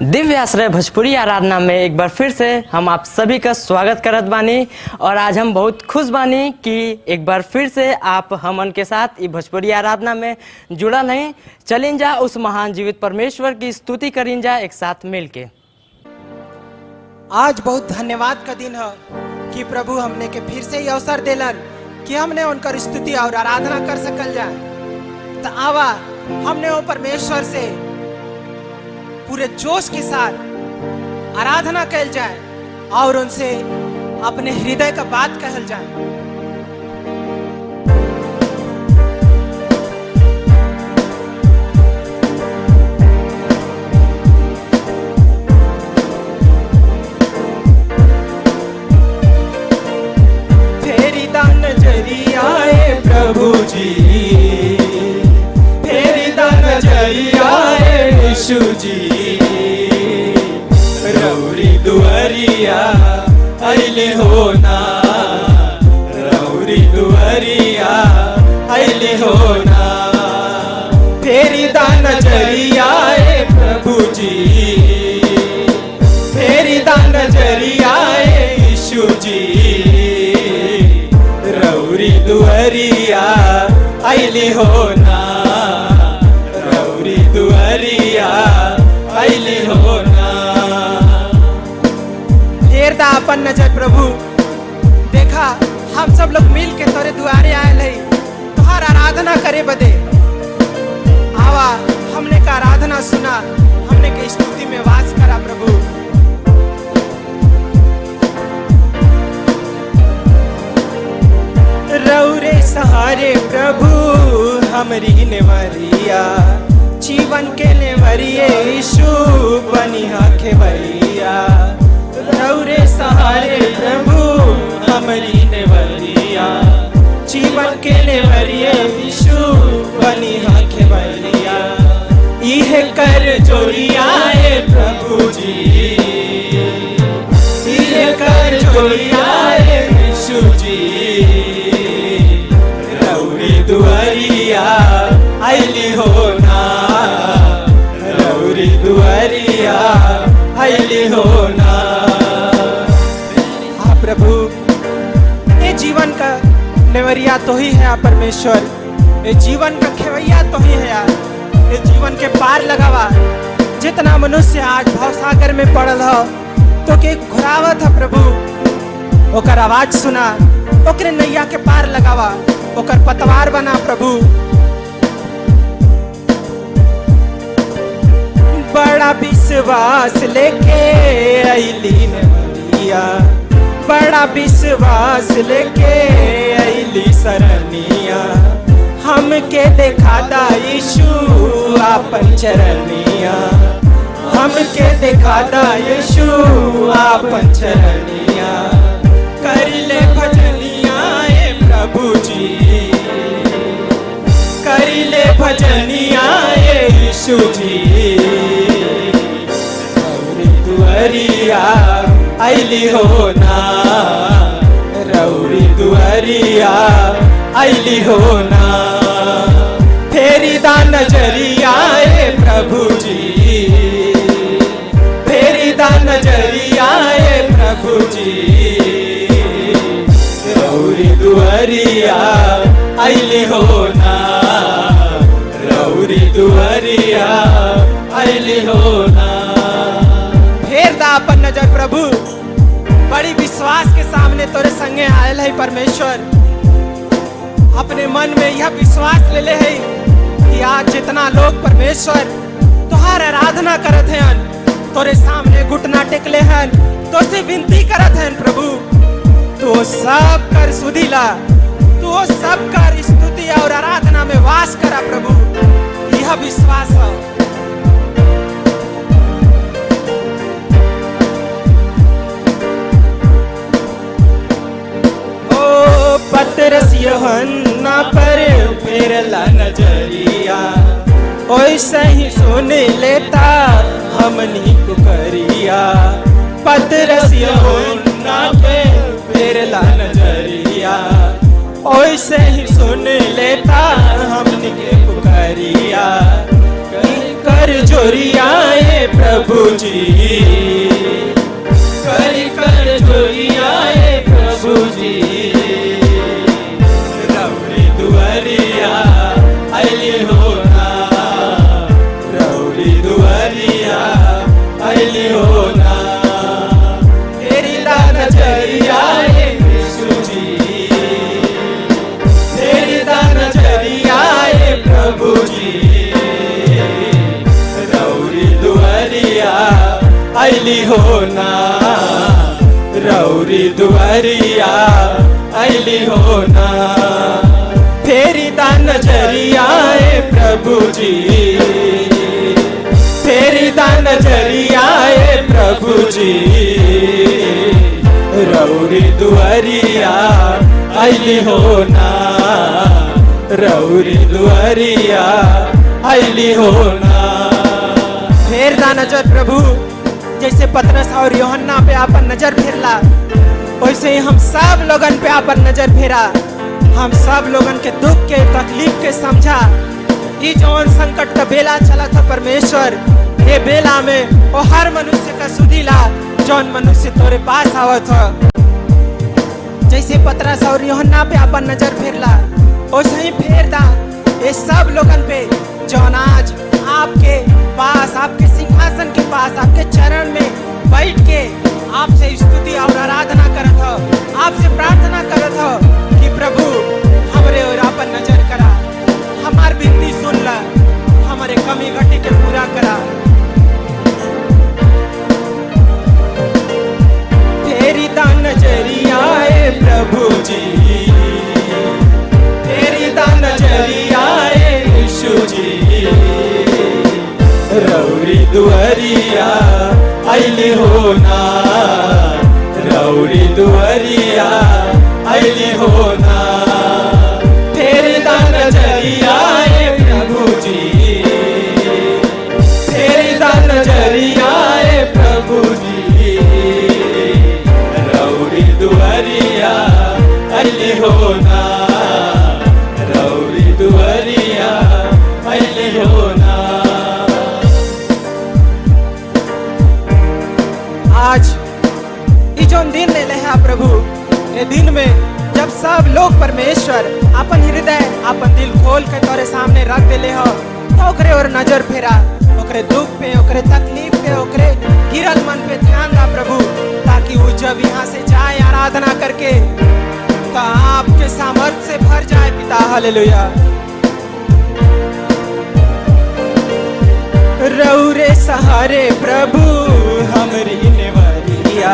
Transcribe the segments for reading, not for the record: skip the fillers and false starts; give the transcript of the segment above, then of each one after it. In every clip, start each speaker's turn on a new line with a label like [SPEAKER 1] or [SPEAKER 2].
[SPEAKER 1] दिव्य आश्रय भोजपुरी आराधना में एक बार फिर से हम आप सभी का स्वागत करत बानी। और आज हम बहुत खुश बानी कि एक बार फिर से आप हमन के साथ ये भोजपुरी आराधना में जुड़ा नहीं। चलिन जा उस महान जीवित परमेश्वर की स्तुति करिन जा एक साथ मिल के।
[SPEAKER 2] आज बहुत धन्यवाद का दिन है कि प्रभु हमने के फिर से ही अवसर दिलन कि हमने उनकर स्तुति और आराधना कर सकल जाए। तो आवा हमने वो परमेश्वर से पूरे जोश के साथ आराधना कल जाए और उनसे अपने हृदय का बात कहल जाए। फेरी दान नजरियाए प्रभु जी, फेरी दान नजरियाए यीशु जी, रौरी दुआरिया आइले हो ना, रौरी दुआरिया आइले हो ना। फेरी दान नजरियाए प्रभु जी, फेरी दान नजरियाए यीशु जी, रौरी दुआरिया आइले हो ना, रौरी दुआरिया आइले हो ना। फेर दा अपन नजर प्रभु, देखा हम सब लोग मिल के तोरे दुआरे आयल है तुहार आराधना करे बदे। आवा हमने का आराधना सुना, हमने के स्तुति में वास करा प्रभु। रौरे सहारे प्रभु हमरी नेवरिया, जीवन के नेवरिये यीशु बनिहा खेवैया। रौरे सहारे प्रभु हमरी नेवरिया, जीवन के नेवरिये यीशु बनिहा खेवैया। इहे कर जोरियाए प्रभु जी, इहे कर जोरियाए यीशु जी, रौरी दुआरिया आइली हो ना, रौरी दुआरिया आइली हो ना। हाँ प्रभु, ये जीवन का नेवरिया तो ही है परमेश्वर, ये जीवन का खेवैया तो ही है यार। ये जीवन के पार लगावा, जितना मनुष्य आज भवसागर में पड़ल हो तो के घुरावत है प्रभु, ओकर आवाज सुना, ओकरे नैया के पार लगावा, ओकर पतवार बना प्रभु। बड़ा विश्वास लेके आइली नेवरिया, बड़ा विश्वास लेके आइली सरनिया। हमके देखा दा यीशु आपन चरनिया, हमके देखा दा यीशु आपन चरनिया। कर ले भजनिया ए प्रभु जी, कर ले भजनिया ए यीशु जी, रौरी दुआरिया आइली हो ना, रौरी दुआरिया आइली हो ना। फेरी दा नजरिया ए प्रभु जी, फेरी दा नजरिया ए प्रभु जी, रौरी दुआरिया आइली हो ना, रौरी दुआरिया आइली हो ना। फेर दा अपन नजर प्रभु, बड़ी विश्वास के सामने तोरे संगे आयल है परमेश्वर। अपने मन में यह विश्वास ले ले है कि आज जितना लोग परमेश्वर तुहार आराधना करत हैं, तोरे सामने घुटना टेकले हैं, तो से विनती करत हैं प्रभु, तो सब कर सुधिला, तो सब कर स्तुति और आराधना में वास करा प्रभु। यह विश्वास है। ओ पतरस यूहन्ना पर फेरला नजरिया, ओइसे ही सुन लेता हमनी पुकरिया। पतरस यूहन्ना पे फेरला नजरिया, ओइसे ही सुन लेता हमनी के पुकरिया। कर जोरिया प्रभु जी, करी कर जोरिया प्रभु जी, रौरी दुआरिया आइली हो ना, रौरी दुआरिया आइली हो ना, तेरी दा नजरिया यीशु जी, तेरी दा नजरिया प्रभु जी, रौरी दुआरिया आइली हो ना, रौरी दुआरिया आइली हो ना, तेरी दा नजरिया प्रभु जी, तेरी दा नजरिया प्रभु जी, रौरी दुआरिया आइली हो ना, रौरी दुआरिया आइली हो ना। फेर दा नजर प्रभु, जैसे पतरस और यूहन्ना पे आपन नजर फेरला, वैसे ही हम सब लोगन पे आपन नजर फेरा, हम सब लोगन के दुख के तकलीफ के समझा। ई जौन संकट का बेला चला था परमेश्वर, ये बेला में वो हर मनुष्य का सुधीला जौन मनुष्य तोरे पास आवत हो, जैसे पतरस और यूहन्ना पे आपन नजर फेरला, वैसे ही फेर दा ये सब लोगन पे जौन आज आपके पास, आपके सिंहासन के पास, आपके चरण में बैठ के आपसे स्तुति और आराधना करत हो, आपसे प्रार्थना करत हो कि प्रभु हमरे और आपन नजर करा, हमार विनती सुन ला, हमारे कमी घटी के पूरा करा। तेरी दा नजरिया प्रभु जी, तेरी दा नजरिया यीशु जी, रौरी दुआरिया आइली हो ना, रौरी दुआरिया आइली हो ना, तेरी दा नजरिया प्रभु जी, तेरी दा नजरिया प्रभु जी, रौरी दुआरिया आइली हो ना, रौरी दुआरिया आइली हो ना। आज ये जो दिन ले है प्रभु, ये दिन में जब सब लोग परमेश्वर अपन हृदय, अपन दिल खोल के तोरे सामने रख देले हो, तो ओकरे और नजर फेरा, ओकरे दुख पे, ओकरे तकलीफ पे, ओकरे गिरल मन पे ध्यान दा प्रभु, ताकि वो जब यहाँ से जाए आराधना करके तो आपके सामर्थ से भर जाए पिता। हालेलुया। रौरे सहारे प्रभु हमरी नेवरिया,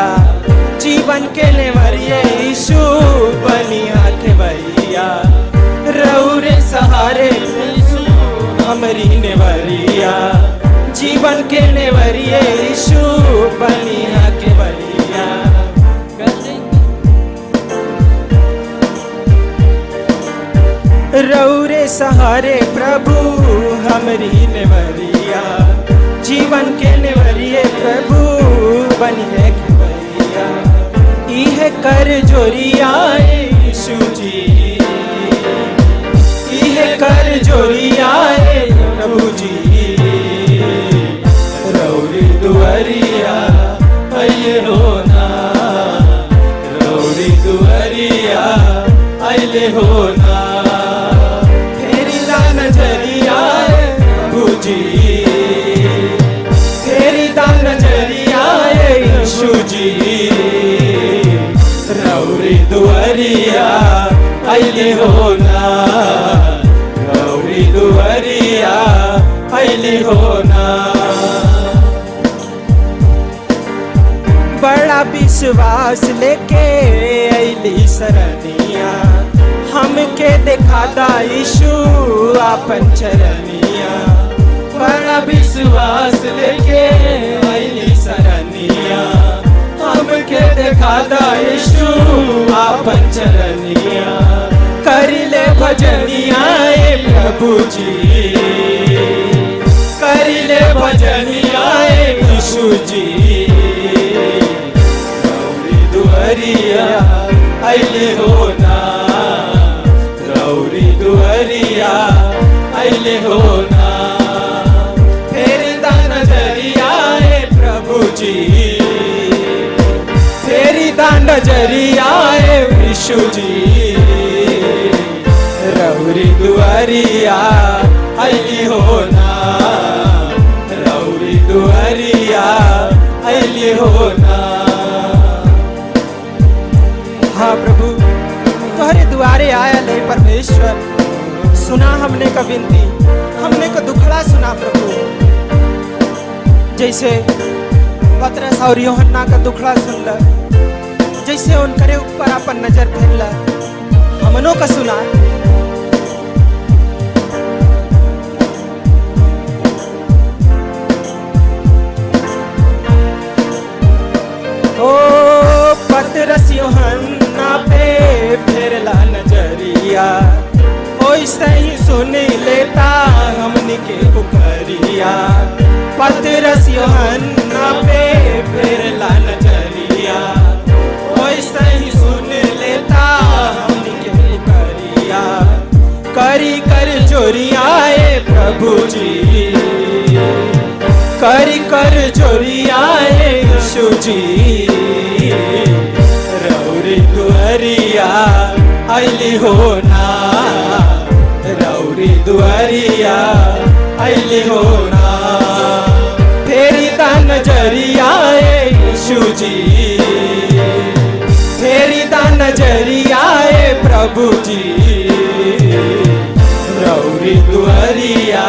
[SPEAKER 2] जीवन के नेवरिया यीशु बनिया के भैया, रौरे सहारे यीशु हमरी नेवरिया, जीवन के नेवरिया यीशु बनिया के भैया। रौरे सहारे प्रभु हमरी नेवरिया, जीवन के नेवरिये प्रभु बनिए के भैया, इहे कर जोरिया यीशु जी, इहे कर जोरिया प्रभु जी, रौरी दुआरिया आइले हो ना, रौरी दुआरिया आइले हो ना, तेरी दा नजरिया प्रभु जी, तेरी दा नजरिया यीशु जी, रौरी दुआरिया आइले हो ना, रौरी दुआरिया आइले हो ना। बड़ा विश्वास लेके आइली सरनिया, हमके दिखाता यीशु आपन चरनिया, बड़ा विश्वास लेके आइली सरनिया, हमके दिखाता यीशु आपन चरनिया, करिले भजनिया प्रभु जी, करिले भजनिया यीशु जी, रौरी दुआरिया आइले हो ना, रौरी दुआरिया आइले हो ना, फेर दा नजरिया दा नजरिया यीशु जी रौरी दुआरिया अली हो ना, रौरी दुआरिया अली हो ना। हाँ प्रभु तोहरे दुआरे आया ले परमेश्वर, सुना हमने का विनती, हमने का दुखड़ा सुना प्रभु। जैसे पतरस और यूहन्ना का दुखड़ा सुन ल, जैसे उनकरे ऊपर अपन नजर फेर ल, हमनों का सुना। ओ पतरस यूहन्ना पे फेरला नजरिया, ओइसे ही सुन लेता हमनी के पुकरिया। पतरस यूहन्ना पे फेरला नजरिया, ओइसे ही सुन लेता हमनी के पुकरिया। करी कर जोरिया प्रभु जी, करी कर जोरिया यीशु जी रौरी दुआरिया अली हो ना, रौरी दुआरिया अली हो ना। फेरी दा नजरिया यीशु जी, फेरी दा नजरिया प्रभु जी रौरी दुआरिया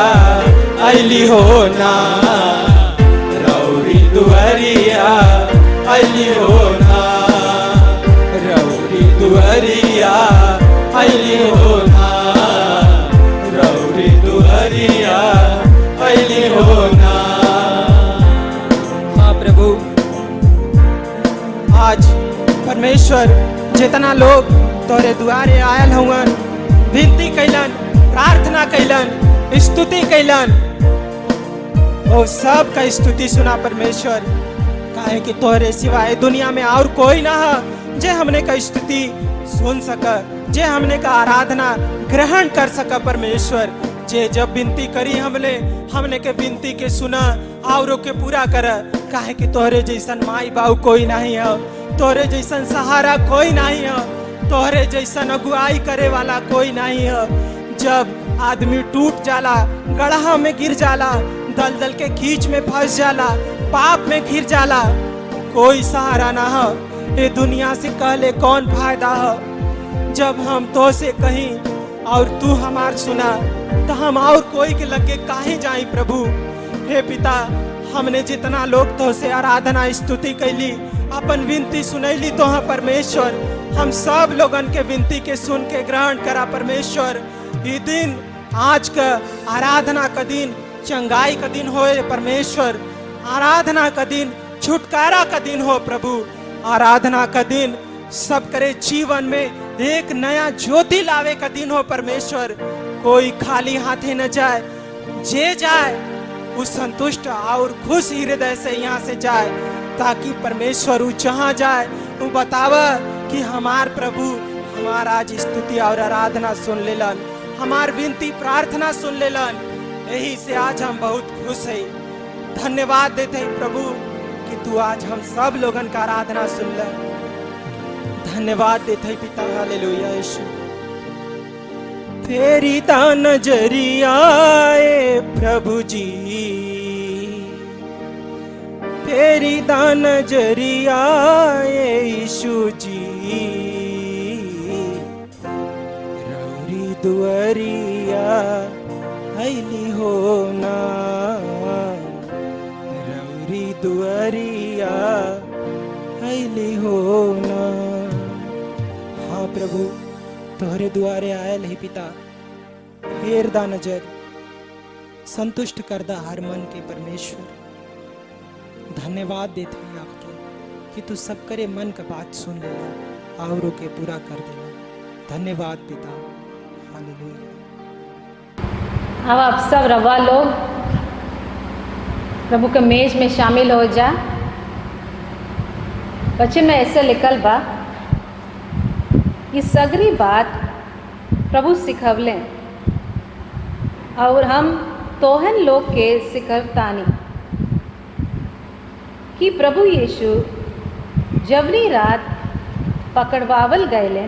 [SPEAKER 2] अली हो ना, रौरी दुआरिया अली हो ना, रौरी दुआरिया अली हो ना, रौरी दुआरिया अली हो ना। हाँ प्रभु आज परमेश्वर जितना लोग तोरे दुआरे आयल हुवन, विनती कैलन, प्रार्थना कैलन, स्तुति कैलन, वो सब का स्तुति सुना परमेश्वर। काहे कि तोहरे सिवाय दुनिया में और कोई ना है जे हमने का स्तुति सुन सका, जे हमने का आराधना ग्रहण कर सका परमेश्वर। जे जब विनती करी हमने के विनती के सुना और के पूरा कर। काहे कि तोहरे जैसन माई बाबू कोई नहीं है, तोहरे जैसन सहारा कोई नहीं है, तोहरे जैसन अगुवाई करे वाला कोई नहीं है। जब आदमी टूट जाला, गड्ढा में गिर जाला, दलदल के कीच में फंस जाला, पाप में घिर जाला, कोई सहारा ना हो। ये दुनिया से कहले कौन फायदा है। जब हम तो से कहीं और तू हमार सुना, तो हम और कोई के लगे काहे जाई प्रभु। हे पिता हमने जितना लोग तो से आराधना स्तुति कैली, अपन विनती सुनैली तो हाँ परमेश्वर, हम सब लोगन के विनती के सुन के ग्रहण करा परमेश्वर। ये दिन आज का आराधना का दिन चंगाई का दिन हो परमेश्वर, आराधना का दिन छुटकारा का दिन हो प्रभु। आराधना का दिन सब करे जीवन में एक नया ज्योति लावे का दिन हो परमेश्वर। कोई खाली हाथे न जाए, जे जाए उस संतुष्ट और खुश हृदय से यहाँ से जाए, ताकि परमेश्वर वो जहाँ जाए वो बतावा कि हमार प्रभु हमार आज स्तुति और आराधना सुन लेलन, हमार विनती प्रार्थना सुन लेलन। यही से आज हम बहुत खुश है। धन्यवाद देते हैं प्रभु कि तू आज हम सब लोगन का आराधना सुन ले। धन्यवाद देते हैं पिता, हालेलुया यीशु। फेरी दा नजरिया प्रभु जी, फेरी दा नजरिया यीशु जी रौरी दुआरिया अली हो ना, रौरी दुआरिया अली हो ना। हाँ प्रभु तोहरे दुआरे आयल है पिता, फेर दा नजर, संतुष्ट कर दा हर मन के परमेश्वर। धन्यवाद देते हैं आपके कि तू सब करे मन का बात सुन लेना और के पूरा कर देना। धन्यवाद पिता, हालेलुया।
[SPEAKER 3] अब आप सब रवा लोग प्रभु के मेज में शामिल हो जा। वचन में ऐसे लिखल बा कि सगरी बात प्रभु सिखवले और हम तोहन लोग के सिखवतानी कि प्रभु यीशु जवनी रात पकड़वावल गए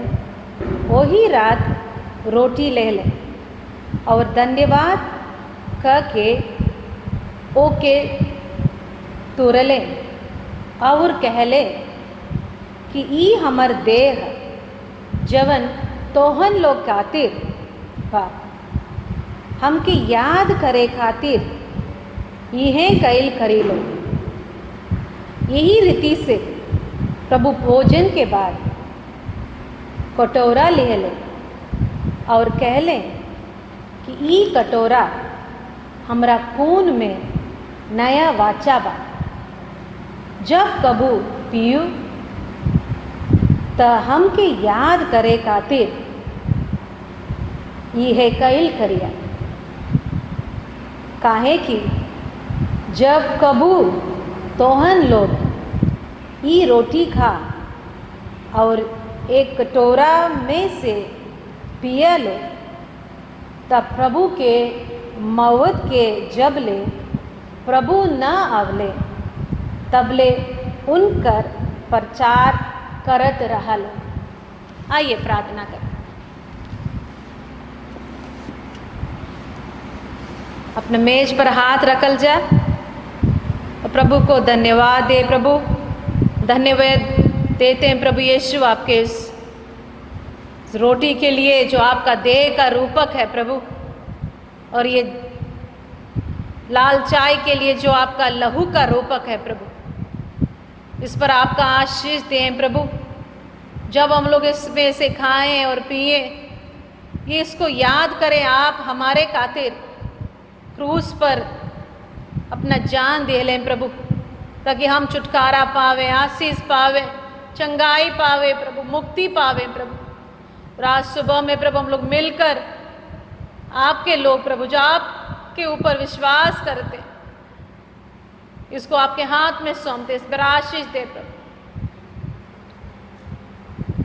[SPEAKER 3] वही रात रोटी ले लें और धन्यवाद कह के ओके तुरले और कहले कि ई हमर देह जवन तोहन लोग खातिर बा हमके याद करे खातिर यह कैल करी लो। यही रीति से प्रभु भोजन के बाद कटोरा ले ले और कहले कि ई कटोरा हमरा खून में नया वाचा बा, जब कबू पियू त हमके याद करे खातिर यह कैल करिया। काहे कि जब कबू तोहन लोग ई रोटी खा और एक कटोरा में से पिया लो तब प्रभु के मौत के जब ले प्रभु न आवले तबले उनकर प्रचार करत रहल। आइए प्रार्थना करें। अपने मेज पर हाथ रखल जाए और प्रभु को धन्यवाद दे। प्रभु धन्यवाद देते हैं प्रभु यीशु आपके इस रोटी के लिए जो आपका देह का रूपक है प्रभु, और ये लाल चाय के लिए जो आपका लहू का रूपक है प्रभु। इस पर आपका आशीष दें प्रभु। जब हम लोग इसमें से खाएं और पिए ये इसको याद करें आप हमारे खातिर क्रूस पर अपना जान दे लें प्रभु, ताकि हम छुटकारा पावे, आशीष पावे, चंगाई पावे प्रभु, मुक्ति पावे प्रभु। रात सुबह में प्रभु हम लोग मिलकर आपके लोग प्रभु जो आपके ऊपर विश्वास करते इसको आपके हाथ में सौंपते, इस पर आशीष दे प्रभु।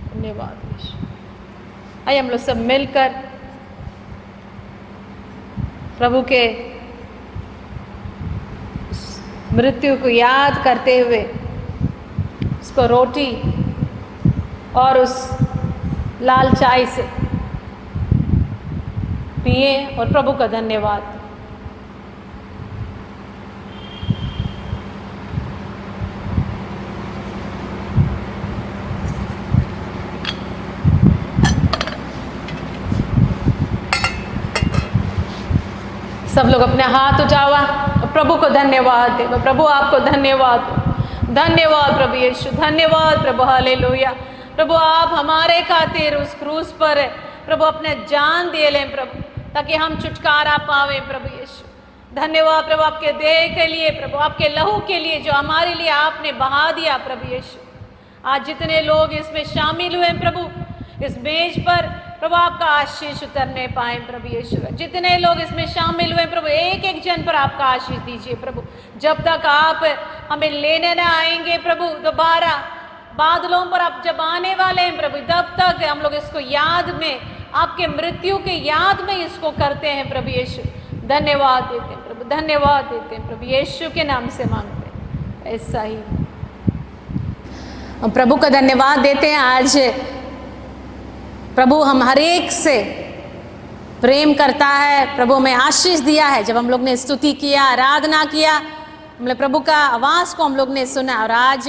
[SPEAKER 3] धन्यवाद यीशु। आइए हम लोग सब मिलकर प्रभु के मृत्यु को याद करते हुए उसको रोटी और उस लाल चाय से पिए और प्रभु का धन्यवाद। सब लोग अपने हाथ उठावा और प्रभु को धन्यवाद दे। प्रभु आपको धन्यवाद, धन्यवाद प्रभु यीशु, धन्यवाद प्रभु, हालेलुया। प्रभु आप हमारे खातिर उस क्रूस पर प्रभु अपने जान दे लें प्रभु, ताकि हम छुटकारा पावे प्रभु यीशु। धन्यवाद प्रभु आपके देह के लिए प्रभु, आपके लहू के लिए जो हमारे लिए आपने बहा दिया प्रभु यीशु। आज जितने लोग इसमें शामिल हुए प्रभु इस मेज पर प्रभु आपका आशीष उतरने पाए प्रभु यीशु। जितने लोग इसमें शामिल हुए प्रभु एक एक जन पर आपका आशीष दीजिए प्रभु। जब तक आप हमें लेने न आएंगे प्रभु दोबारा बादलों पर आप जब आने वाले हैं प्रभु, तब तक हम लोग इसको याद में आपके मृत्यु के याद में इसको करते हैं प्रभु यीशु। धन्यवाद देते हैं प्रभु, धन्यवाद देते हैं प्रभु यीशु के नाम से मांगते हैं, ऐसा ही। हम प्रभु का धन्यवाद देते हैं। आज प्रभु हम हर एक से प्रेम करता है, प्रभु हमें आशीष दिया है। जब हम लोग ने स्तुति किया, आराधना किया, हमने प्रभु का आवाज़ को हम लोग ने सुना, और आज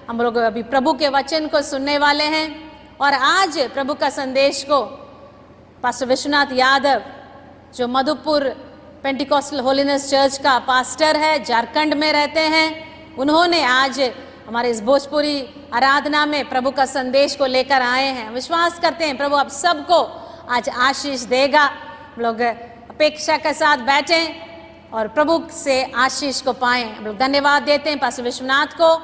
[SPEAKER 3] हम लोग अभी प्रभु के वचन को सुनने वाले हैं। और आज प्रभु का संदेश को पास्टर विश्वनाथ यादव जो मधुपुर पेंटिकॉस्टल होलीनेस चर्च का पास्टर है, झारखंड में रहते हैं, उन्होंने आज हमारे इस भोजपुरी आराधना में प्रभु का संदेश को लेकर आए हैं। विश्वास करते हैं प्रभु आप सबको आज आशीष देगा। हम लोग अपेक्षा के साथ बैठें और प्रभु से आशीष को पाएं। हम लोग धन्यवाद देते हैं पास्टर विश्वनाथ को।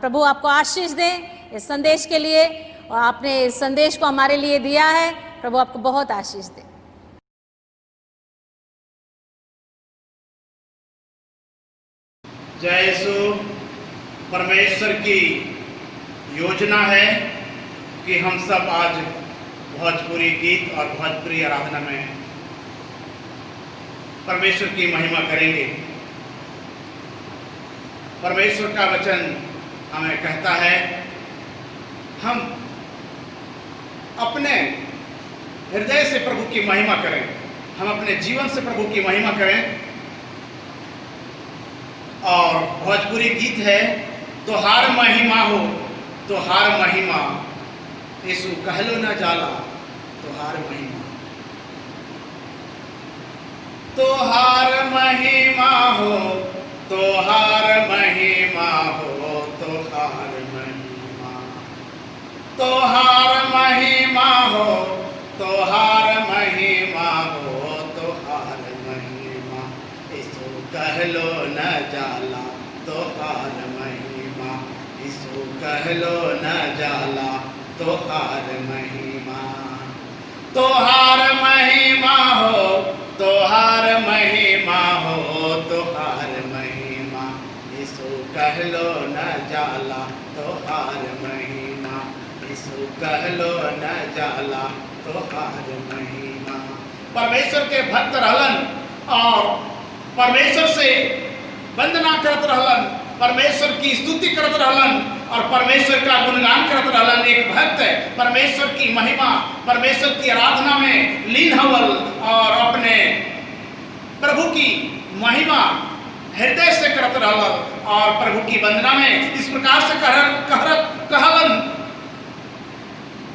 [SPEAKER 3] प्रभु आपको आशीष दें इस संदेश के लिए, और आपने इस संदेश को हमारे लिए दिया है। प्रभु आपको बहुत आशीष दे।
[SPEAKER 4] जय यीशु। परमेश्वर की योजना है कि हम सब आज भोजपुरी गीत और भोजपुरी आराधना में परमेश्वर की महिमा करेंगे। परमेश्वर का वचन हमें कहता है हम अपने हृदय से प्रभु की महिमा करें, हम अपने जीवन से प्रभु की महिमा करें। और भोजपुरी गीत है, तोहार महिमा हो तोहार महिमा, यीशु कहलो न जाला तोहार महिमा, तोहार महिमा हो तोहार महिमा हो तोहार महिमा, तोहार महिमा हो तोहार महिमा हो तोहार महिमा, यीशु कहलो न जाला तोहार महिमा, यीशु कहलो न जाला तोहार महिमा, तोहार महिमा हो तोहार महिमा हो तोहार महिमा, यीशु कहलो न जाला तोहार महिमा, यीशु कहलो न जाला तोहार महिमा। परमेश्वर के भक्त रहलन और परमेश्वर से वंदना करत रहलन, परमेश्वर की स्तुति करत रहलन और परमेश्वर का गुणगान करत रहलन। एक भक्त परमेश्वर की महिमा, परमेश्वर की आराधना में लीन हवल और अपने प्रभु की महिमा हृदय से करत रहलन और प्रभु की वंदना में इस प्रकार से कहलन,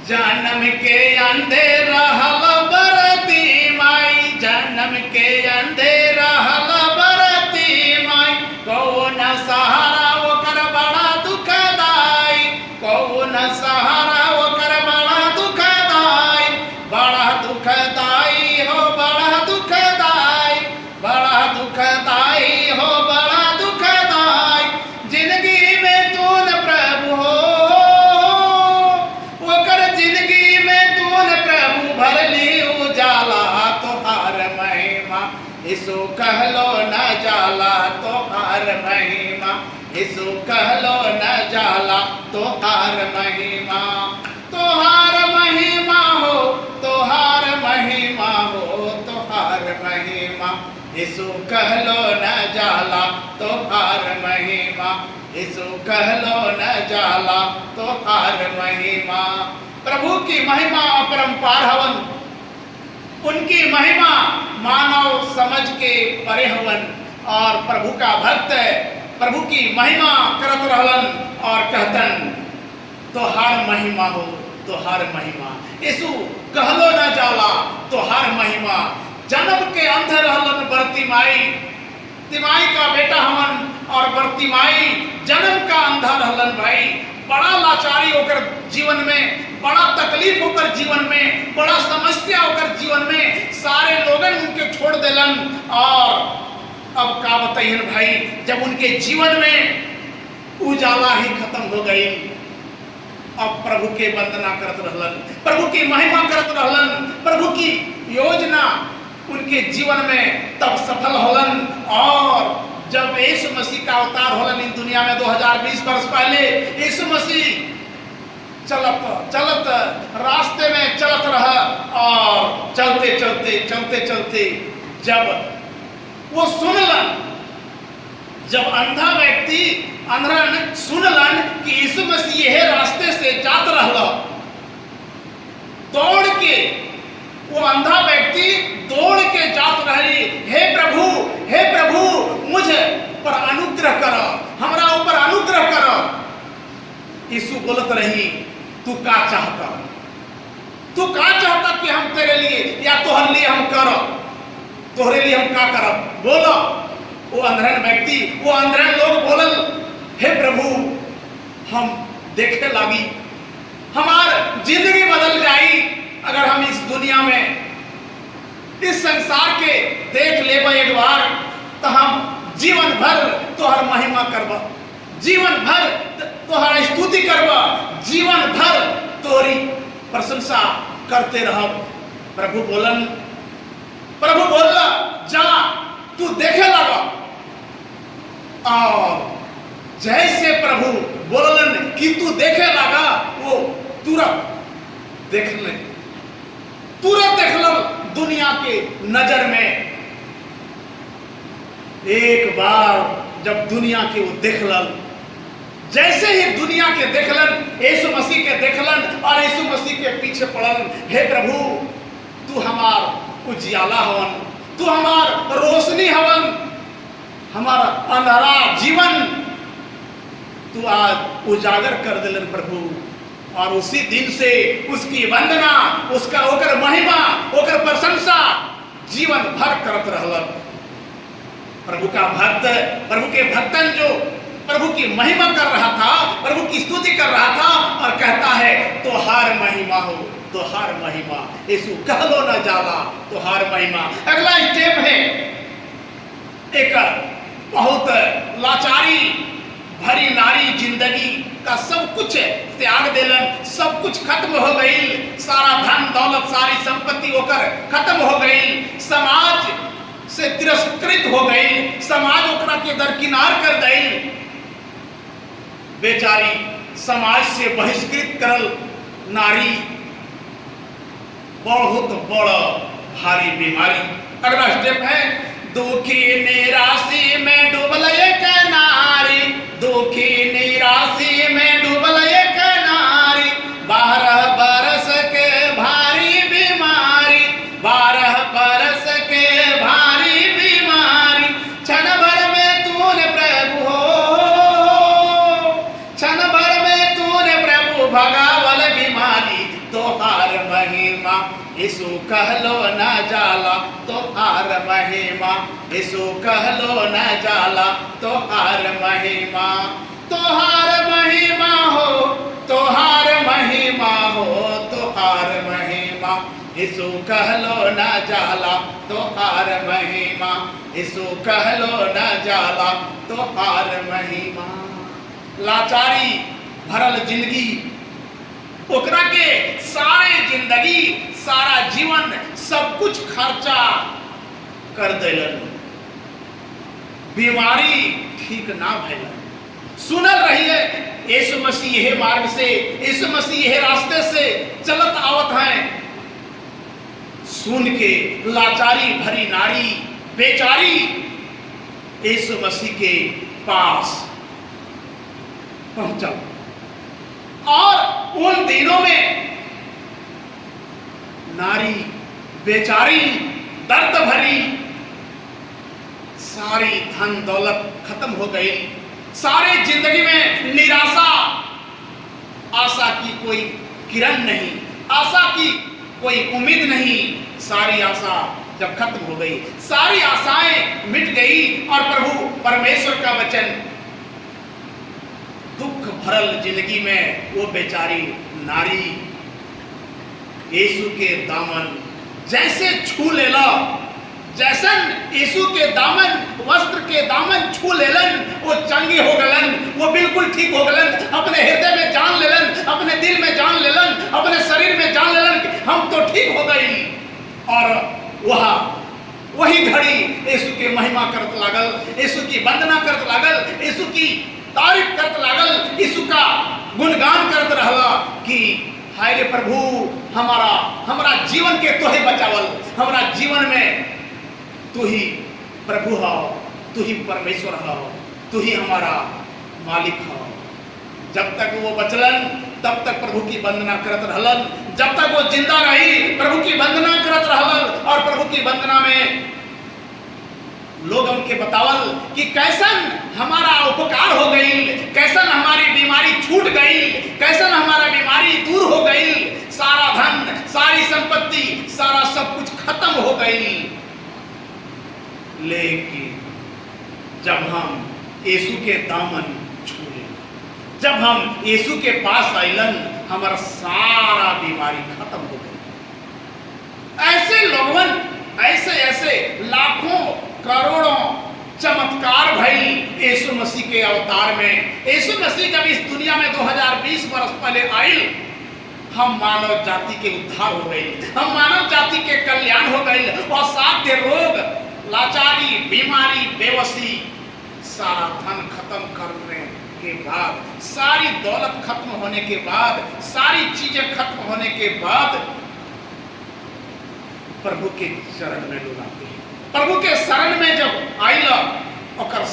[SPEAKER 4] जन्म के अंधेरा हल बरती माई, जन्म के अंधेरा हल बरती माई, कौन सहारा वो कर बड़ा दुखदाई, कौन सहारा वो कर बड़ा दुखदाई, बड़ा दुखदाई हो बड़ा दुखदाई, बड़ा दुखदाई हो बड़ा दुखदाई, जिंदगी में तून प्रभु हो, वो कर जिंदगी में तून प्रभु भर ली उजाला तोहार महिमा, यीशु कहलो न जाला तोहार महिमा, यीशु कहलो न जाला तोहार महिमा, तोहार महिमा हो तोहार महिमा हो तोहार महिमा, यीशु कहलो न जाला तोहार महिमा, यीशु कहलो न जाला तोहार महिमा। प्रभु की महिमा अपरंपार हवन, उनकी महिमा मानव समझ के परे हवन और प्रभु का भक्त प्रभु की महिमा करत रहलन और कहतन, तोहार महिमा हो तोहार महिमा, यीशु कहलो न जाला तोहार महिमा। जन्म के अंध रहलन बरतिमाई, तिमाई का बेटा हवन और बरतिमाई जन्म का अंधा रहलन भाई, बड़ा लाचारी होकर जीवन में, बड़ा तकलीफ होकर जीवन में, बड़ा समस्या होकर जीवन में सारे लोगन उनके छोड़ देलन और अब का बताइए भाई, जब उनके जीवन में उजाला ही खत्म हो गई, अब प्रभु के वंदना करत रहलन, प्रभु की महिमा करत रहलन, प्रभु की योजना उनके जीवन में तब सफल होलन। और जब यीशु मसीह का अवतार होलन इन दुनिया में 2020 वर्ष पहले, यीशु मसीह चलत रास्ते में चलत रहा और चलते चलते चलते चलते जब वो सुनलन, जब अंधा व्यक्ति अंधरन सुनलन कि यीशु मसीह यह रास्ते से जात रहला, दौड़ के वो अंधा व्यक्ति दौड़ के जात रही, हे प्रभु मुझे पर अनुग्रह करो, हमरा ऊपर अनुग्रह करो। यीशु बोलत रही, तू का चाहता, तू का चाहता कि हम तेरे लिए या तोहर लिए हम करो, तोहरे लिए हम का करब, बोलो। वो अंधरन व्यक्ति, वो अंधरन लोग बोलल, हे प्रभु हम देखे लागी, हमार जिंदगी बदल जाई अगर हम इस दुनिया में इस संसार के देख लेबा एक बार, तो हम जीवन भर तोहर महिमा करबा, जीवन भर तोहर स्तुति करबा, जीवन भर तोहरी प्रशंसा करते रहब। प्रभु बोलला, जा तू देखे लगा। और जैसे प्रभु बोलन कि तू देखे लगा, वो तुरंत देखने, तुरंत देखल दुनिया के नजर में। एक बार जब दुनिया के वो देखलन, जैसे ही दुनिया के देखलन, यीशु मसीह मसीह के देखलन और यीशु मसीह के पीछे पड़लन। हे प्रभु, तू हमार उजियाला हवन, तू हमार रोशनी हवन, हमारा अंधारा जीवन तू आज उजागर कर दिलन प्रभु। और उसी दिन से उसकी वंदना, उसका ओकर महिमा, ओकर प्रशंसा जीवन भर करत रहलन। प्रभु का भक्त, प्रभु के भक्तन जो प्रभु की महिमा कर रहा था, प्रभु की स्तुति कर रहा था और कहता है तो हर महिमा हो, तो हर महिमा, यीशु कहलो न जाला तो हर महिमा। अगला स्टेप है एक बहुत लाचारी भरी नारी जिंदगी का सब कुछ त्याग देलन, सब कुछ खत्म हो गई, सारा धन दौलत सारी संपत्ति होकर खत्म हो गई, समाज से तिरस्कृत हो गई, समाज ओकरा के दरकिनार कर गई, बेचारी समाज से बहिष्कृत करल नारी, बहुत बड़ा भारी बीमारी। अगला स्टेप है दुखी निराशी में डूबल एक नारी, दुखी निराशी में डूबल एक नारी, 12 बरस के भारी बीमारी, 12 बरस के भारी बीमारी, क्षण भर में तूने प्रभु हो, क्षण भर में तूने प्रभु भगावल बीमारी, तोहार महिमा यीशु कहलो न जाला, तोहार महिमा यीशु कहलो न जाला, तोहार महिमा, तोहार महिमा हो, तोहार महिमा हो, तोहार महिमा यीशु कहलो न जाला, तोहार महिमा यीशु कहलो न जाला, तोहार महिमा। लाचारी भरल जिंदगी, ओकरा के सारे जिंदगी, सारा जीवन, सब कुछ खर्चा कर देलन, बीमारी ठीक ना भैलन। सुनल रही है यीशु मसीह यह मार्ग से, यीशु मसीह यह रास्ते से चलत आवत हैं, सुन के लाचारी भरी नारी बेचारी यीशु मसीह के पास पहुंचा। और उन दिनों में नारी बेचारी दर्द भरी, सारी धन दौलत खत्म हो गई, सारे जिंदगी में निराशा, आशा की कोई किरण नहीं, आशा की कोई उम्मीद नहीं, सारी आशा जब खत्म हो गई, सारी आशाएं मिट गई और प्रभु परमेश्वर का वचन, दुख भरल जिंदगी में वो बेचारी नारी यीशु के दामन जैसे छू लेला, जैसन यीशु के दामन, वस्त्र के दामन छू लेलन, वो चंगी हो गलन, वो बिल्कुल ठीक हो गलन, अपने हृदय में जान लेलन, अपने दिल में जान लेलन, अपने शरीर में जान लेलन कि हम तो ठीक हो गई। और वही घड़ी यीशु के महिमा करत लागल, यीशु की वंदना करत लागल, यीशु की तारीफ करत लागल, यीशु का गुणगान करत रहला कि हाय रे प्रभु, हमारा जीवन के तोहे बचावल, हमारा जीवन में तू ही प्रभु हो, तू ही परमेश्वर हो, तू ही हमारा मालिक हो। जब तक वो बचलन तब तक प्रभु की वंदना करत रहलन, जब तक वो जिंदा रही प्रभु की वंदना करत रहलन। और प्रभु की वंदना में लोग उनके बतावल कि कैसन हमारा उपकार हो गई, कैसन हमारी बीमारी छूट गई, कैसन हमारा बीमारी दूर हो गई, सारा धन, सारी संपत्ति, सारा सब कुछ खत्म हो गई। लेकिन जब हम यीशु के दामन छू ले, जब हम यीशु के पास आइलन, हमारा सारा बीमारी खत्म हो गई। ऐसे लोगन, ऐसे लाखों करोड़ों चमत्कार भई यीशु मसीह के अवतार में। यीशु मसीह जब इस दुनिया में 2020 वर्ष पहले आए, हम मानव जाति के उद्धार हो गए, हम मानव जाति के कल्याण हो गए। और साध्य रोग, लाचारी, बीमारी, बेबसी, सारा धन खत्म करने के बाद, सारी दौलत खत्म होने के बाद, सारी चीजें खत्म होने के बाद प्रभु के चरण में लोग आते हैं। प्रभु के शरण में जब आइला, ओकर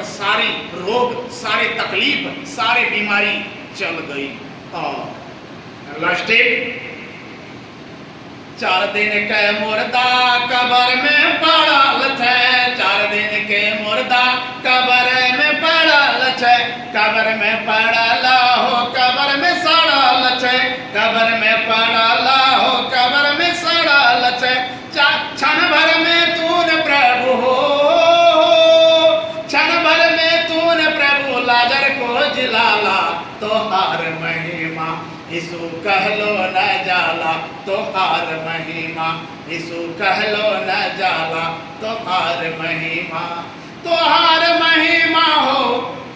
[SPEAKER 4] सारी रोग, सारे तकलीफ, सारे बीमारी चल गई। और लास्टिक 4 दिन के मुर्दा कबर में पड़ल छे, 4 दिन के मुर्दा कबर में पड़ल छे, कबर में पड़ल हो कबर में सड़ल छे, कबर में पड़ल हो कबर में सड़ल छे। क्षण भर में तूने प्रभु हो, क्षण भर में तूने प्रभु लाजर को जिलाला, तोहार महिमा यीशु कहलो न जाला, तोहार महिमा यीशु कहलो न जाला, तोहार महिमा, तोहार महिमा हो,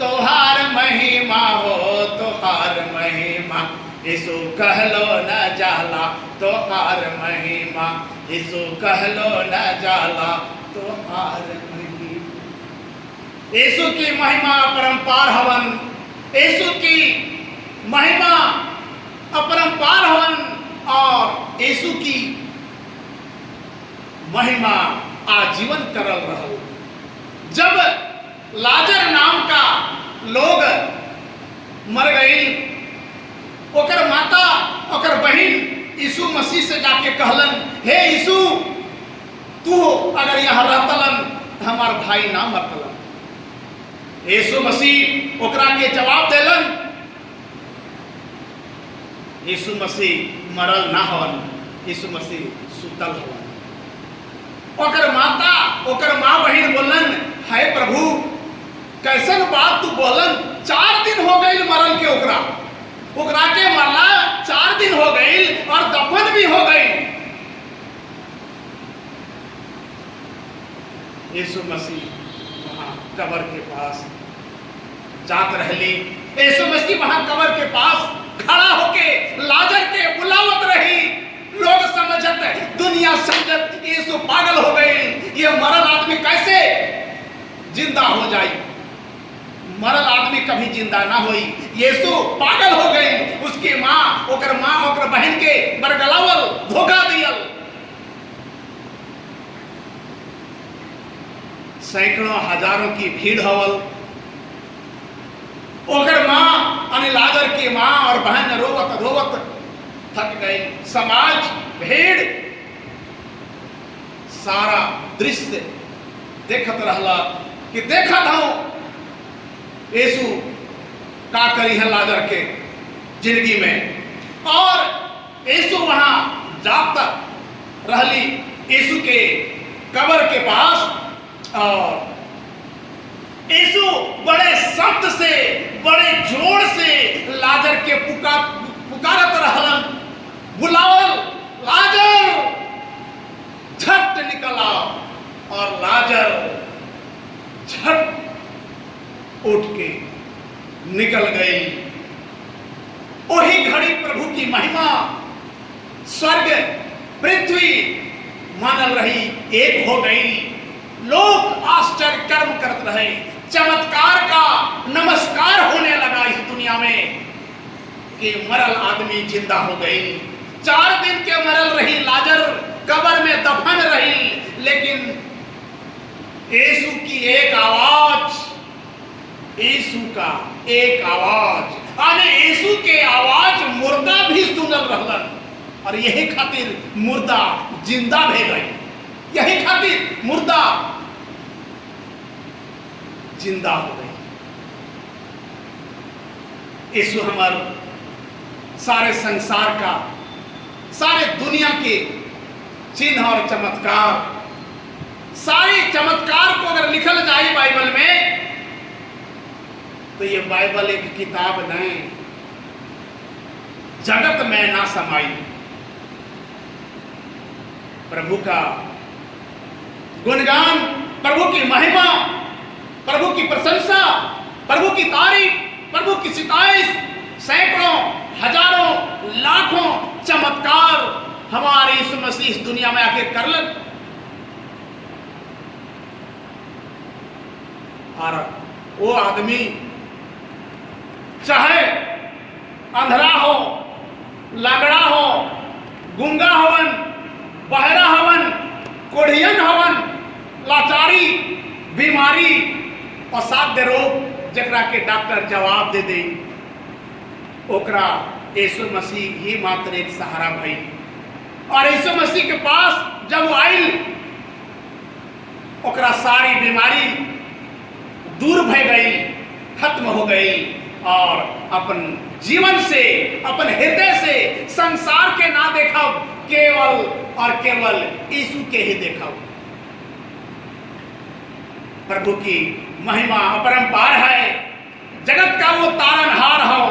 [SPEAKER 4] तोहार महिमा हो, तोहार महिमा यीशु कहलो न जाला, तोहार महिमा यीशु कहलो न जाला, तोहार महिमा। यीशु की महिमा अपरंपार हवन, यीशु की महिमा अपरंपार हवन, और यीशु की महिमा आजीवन करल रहल। जब लाजर नाम का लोग मर गई, ओकर माता ओकर बहन यीशु मसीह से जाके कहलन, हे यीशु तू अगर यहाँ रहतलन हमार भाई ना मरतलन। यीशु मसीह ओकरा के जवाब देलन, यीशु मसीह मरल ना हवन, यीशु मसीह सुतल हवन। ओकर माता ओकर माँ बहन बोलन, हे प्रभु कैसन बात तू बोलन, 4 दिन हो गई मरल के, ओकरा के मरला 4 दिन हो गई और दफन भी हो गई। यीशु मसीह वहां कब्र के पास जात रहली, यीशु मसीह वहां कब्र के पास खड़ा होके लाजर के बुलावत रही। लोग समझत, दुनिया समझत यीशु पागल हो गई, ये मरल आदमी कैसे जिंदा हो जाए, मरल आदमी कभी जिंदा ना होई, यीशु पागल हो गई। उसकी माँ ओकर बहन के बरगलावल धोखा दियल। सैकड़ों हजारों की भीड़ हवल, ओकर माँ यानी लाजर की माँ और बहन रोवत रोवत थक गई। समाज भीड़ सारा दृश्य देखत रहला कि देखत हूं यीशु का करी है लाजर के जिंदगी में, और यीशु वहां जाता रहली यीशु के कब्र के पास, और यीशु बड़े शब्द से बड़े जोर से लाजर के पुकारत रहलन, बुलावल लाजर झट निकला, और लाजर झट उठ के निकल गई। वही घड़ी प्रभु की महिमा स्वर्ग पृथ्वी मानल रही एक हो गई। लोग आश्चर्य कर्म करते रहे, चमत्कार का नमस्कार होने लगा इस दुनिया में कि मरल आदमी जिंदा हो गई। 4 दिन के मरल रही लाजर, कब्र में दफन रही, लेकिन यीशु की एक आवाज, यीशु का एक आवाज, यानी यीशु के आवाज मुर्दा भी सुनल रहलन, और यही खातिर मुर्दा जिंदा भे गई, यही खातिर मुर्दा जिंदा हो गई। यीशु हमार सारे संसार का, सारे दुनिया के चिन्ह और चमत्कार, सारे चमत्कार को अगर लिखल जाए बाइबल में, तो ये बाइबल एक किताब नहीं, जगत में ना समाई। प्रभु का गुणगान, प्रभु की महिमा, प्रभु की प्रशंसा, प्रभु की तारीफ, प्रभु की सिताइश, सैकड़ों हजारों लाखों चमत्कार हमारे यीशु मसीह इस दुनिया में आके करलन। और वो आदमी चाहे अंधरा हो, लगड़ा हो, गुंगा हवन, बहरा हवन, कोढ़ियन हवन, लाचारी, बीमारी, असाध्य रोग जकरा के डॉक्टर जवाब दे दे, ओकरा यीशु मसीह ही मात्र एक सहारा भई। और यीशु मसीह के पास जब वो आइल, ओकरा सारी बीमारी दूर भय गई, खत्म हो गई, और अपन जीवन से, अपन हृदय से संसार के ना देखा, केवल और केवल यीशु के ही देखा। प्रभु की महिमा अपरंपार है, जगत का वो तारनहार हो।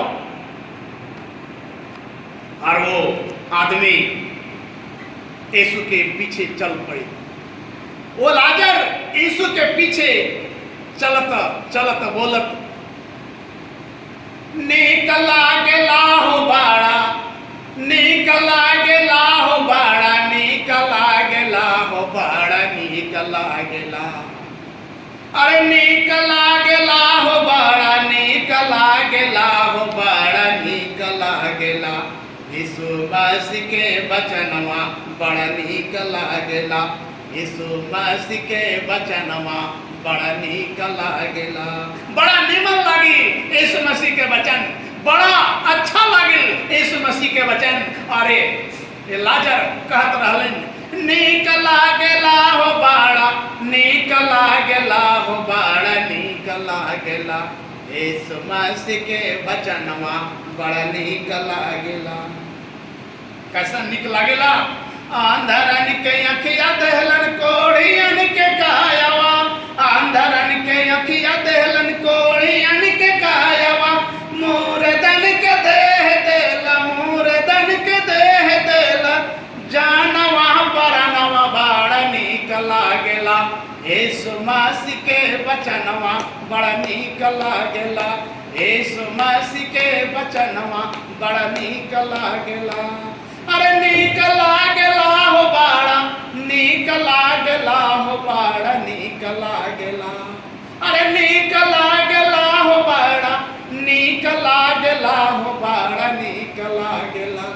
[SPEAKER 4] और वो आदमी यीशु के पीछे चल पड़े। वो लाजर यीशु के पीछे चलत चलत बोलत, निकला गेला हो बाड़ा, निकला गेला हो बाड़ा, निकला गेला हो बाड़ा, निकला गेला, अरे निकला गेला हो बाड़ा, निकला गेला हो बाड़ा, निकला गेला। यीशु मसीह के वचनवा बड़ा नीक लागेला, यीशु मसीह के वचनवा बड़ा नीक लागेला। बड़ा निमन लागी यीशु मसीह के वचन, बड़ा अच्छा लागिल यीशु मसीह के वचन। अरे ये लाजर कहत रहलन, नीक लागेला हो बाड़ा, नीक लागेला हो बाड़ा, नीक लागेला। यीशु मसीह के वचनवा बड़ा नीक लागेला। कैसा नीक लागेला? अंधरन के अखिया दहलन, कोढ़ियन के कायावा, अंधरन के अखिया दहलन, कोढ़ियन के कायावा, मूरदन के देह देला, मूरदन के देह देला, जानवा परनवा बड़ा नीक लागेला। यीशु मसीह के वचनवा बड़ा नीक लागेला, यीशु मसीह के वचनवा बड़ा नीक लागेला। अरे नीक लागेला हो बाड़ा, नीक लागेला हो बाड़ा, नीक लागेला, अरे नीक लागेला हो बाड़ा, नीक लागेला हो बाड़ा, नीक लागेला।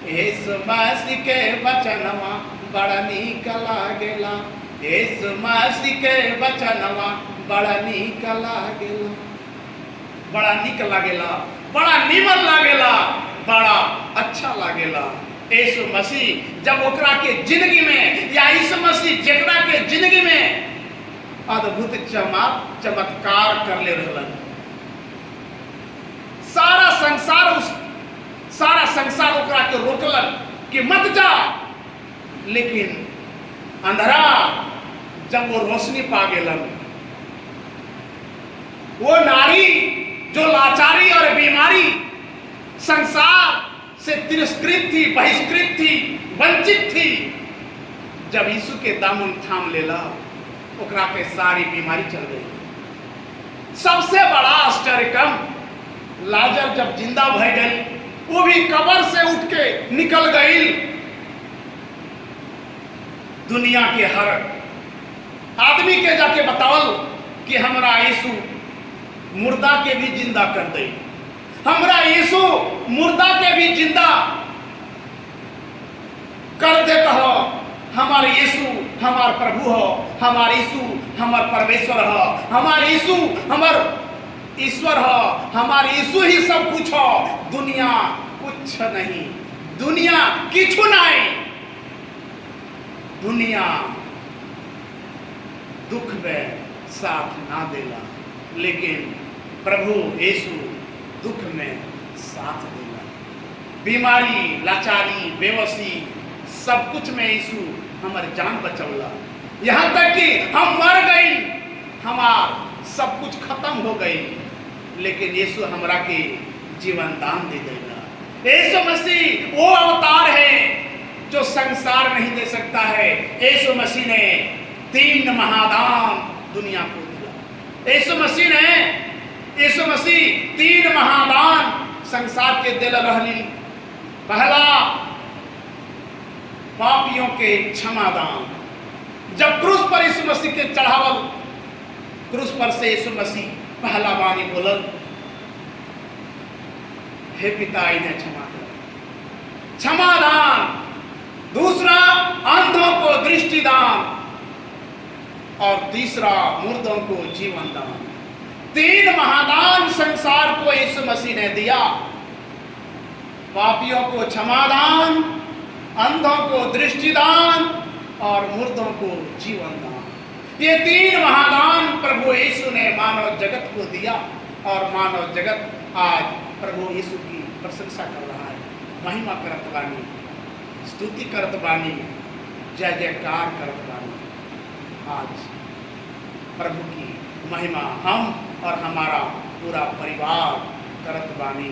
[SPEAKER 4] यीशु मसीह के वचनवा बड़ा नीक लागेला, यीशु मसीह के वचनवा बड़ा नीक लागेला। बड़ा नीक लागेला, बड़ा निमन लागेला, बड़ा अच्छा लागेला। यीशु मसीह जब ओकरा के जिंदगी में, या यीशु मसीह जेकरा के जिंदगी में अद्भुत चमत्कार कर ले रहलन, सारा संसार ओकरा के रोकलन कि मत जा। लेकिन अंधरा जब वो रोशनी पा गेलन, वो नारी जो लाचारी और बीमारी, संसार से तिरस्कृत थी, बहिष्कृत थी, वंचित थी, जब यीशु के दामन थाम लेला, ओकरा के सारी बीमारी चल गई। सबसे बड़ा आश्चर्य कम, लाजर जब जिंदा भय गई, वो भी कब्र से उठ के निकल गई। दुनिया के हर आदमी के जाके बतावल कि हमरा यीशु मुर्दा के भी जिंदा कर दे, हमरा यीशु मुर्दा के भी जिंदा कर दे। कहो हमारे यीशु हमार प्रभु हो, हमार यीशु हमार परमेश्वर हो, हमार यीशु हमार ईश्वर हो, हमार यीशु ही सब कुछ हो। दुनिया कुछ नहीं, दुनिया किछु नहीं, दुनिया दुख में साथ ना देला, लेकिन प्रभु यीशु दुख में साथ देला। बीमारी, लाचारी, बेबसी, सब कुछ में यीशु हमारे जान बचौला। यहाँ तक कि हम मर गई, हमार सब कुछ खत्म हो गई, लेकिन यीशु हमरा के जीवन दान दे देला। यीशु मसीह वो अवतार है जो संसार नहीं दे सकता है। यीशु मसीह ने 3 महादान दुनिया को दिया। यीशु मसीह 3 महादान संसार के दिल रहली। पहला पापियों के क्षमादान, जब क्रूस पर यीशु मसीह के चढ़ावल, क्रूस पर से यीशु मसीह पहला वाणी बोलल, हे पिता इन्हें क्षमा कर, क्षमादान। दूसरा अंधों को दृष्टिदान, और तीसरा मुर्दों को जीवन दान। 3 महादान संसार को यीशु मसीह ने दिया। पापियों को क्षमादान, अंधों को दृष्टिदान और मुर्दों को जीवन दान। ये 3 महादान प्रभु यीशु ने मानव जगत को दिया और मानव जगत आज प्रभु यीशु की प्रशंसा कर रहा है, महिमा करत बानी, स्तुति करत बानी, जय जयकार करत बानी। आज प्रभु की महिमा हम और हमारा पूरा परिवार करत बानी,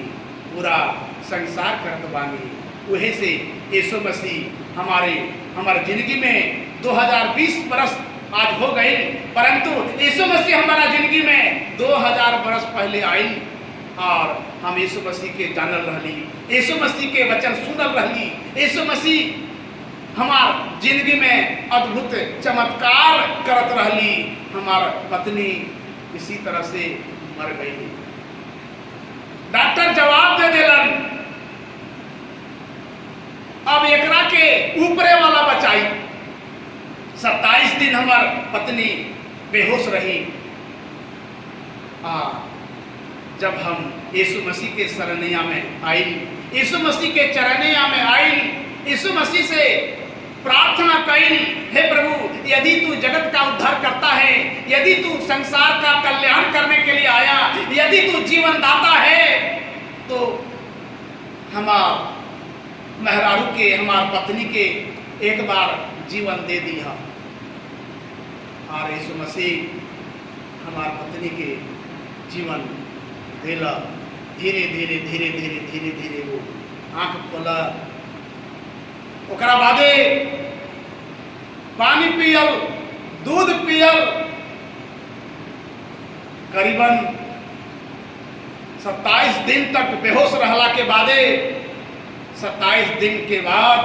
[SPEAKER 4] पूरा संसार करत बानी। वही से यीशु मसीह हमारे जिंदगी में 2020 बरस आज हो गए, परंतु यीशु मसीह हमारा जिंदगी में 2000 बरस पहले आई और हम यीशु मसीह के जानल रहली, यीशु मसीह के वचन सुनल रहली। यीशु मसीह हमार जिंदगी में अद्भुत चमत्कार करत रहली। हमार पत्नी इसी तरह से मर गई। डॉक्टर जवाब दे दिलन, अब एकरा के ऊपरे वाला बचाई। 27 दिन हमार पत्नी बेहोश रही। जब हम यीशु मसीह के शरणैया में आई, यीशु मसीह के चरणैया में आई, यीशु मसीह से प्रार्थना कई, हे प्रभु, यदि तू जगत का उद्धार करता है, यदि तू संसार का कल्याण करने के लिए आया, यदि तू जीवन दाता है, तो हमार मेहरारू के, हमार पत्नी के एक बार जीवन दे दिया। और यीशु मसीह हमार पत्नी के जीवन देला। धीरे धीरे धीरे धीरे धीरे धीरे वो आंख खोला। ओकरा बादे पानी पियल, दूध पियल, करीबन 27 दिन तक बेहोश रहला के बादे 27 दिन के बाद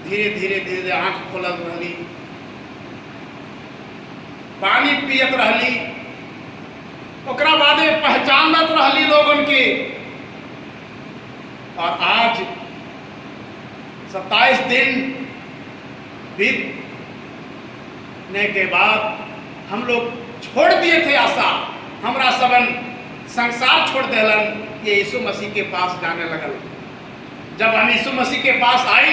[SPEAKER 4] धीरे धीरे धीरे आंख खोलत रहली, पानी पियत रहली। ओकरा बादे पहचानत रहली लोगन के। और आज 27 दिन बीतने के बाद हम लोग छोड़ दिए थे आशा। हमरा सबन संसार छोड़ देलन, ये यीशु मसीह के पास जाने लगल। जब हम यीशु मसीह के पास आई,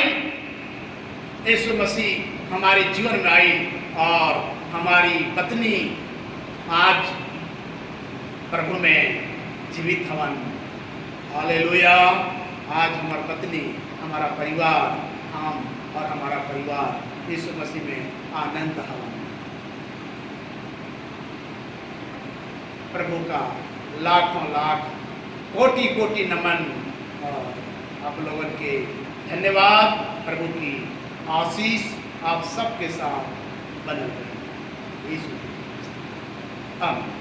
[SPEAKER 4] यीशु मसीह हमारे जीवन में आई और हमारी पत्नी आज प्रभु में जीवित हवन। हालेलुया। आज हमारी पत्नी, हमारा परिवार, हम और हमारा परिवार यीशु मसीह में आनंद हवन। प्रभु का लाखों लाख कोटि कोटि नमन और आप लोगों के धन्यवाद। प्रभु की आशीष आप सबके साथ बने रहे। यीशु आमीन।